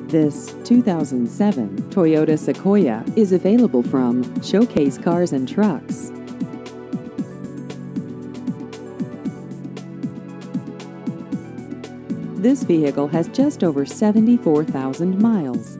This 2007 Toyota Sequoia is available from Showcase Cars and Trucks. This vehicle has just over 74,000 miles.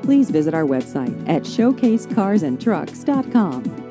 Please visit our website at showcasecarsandtrucks.com.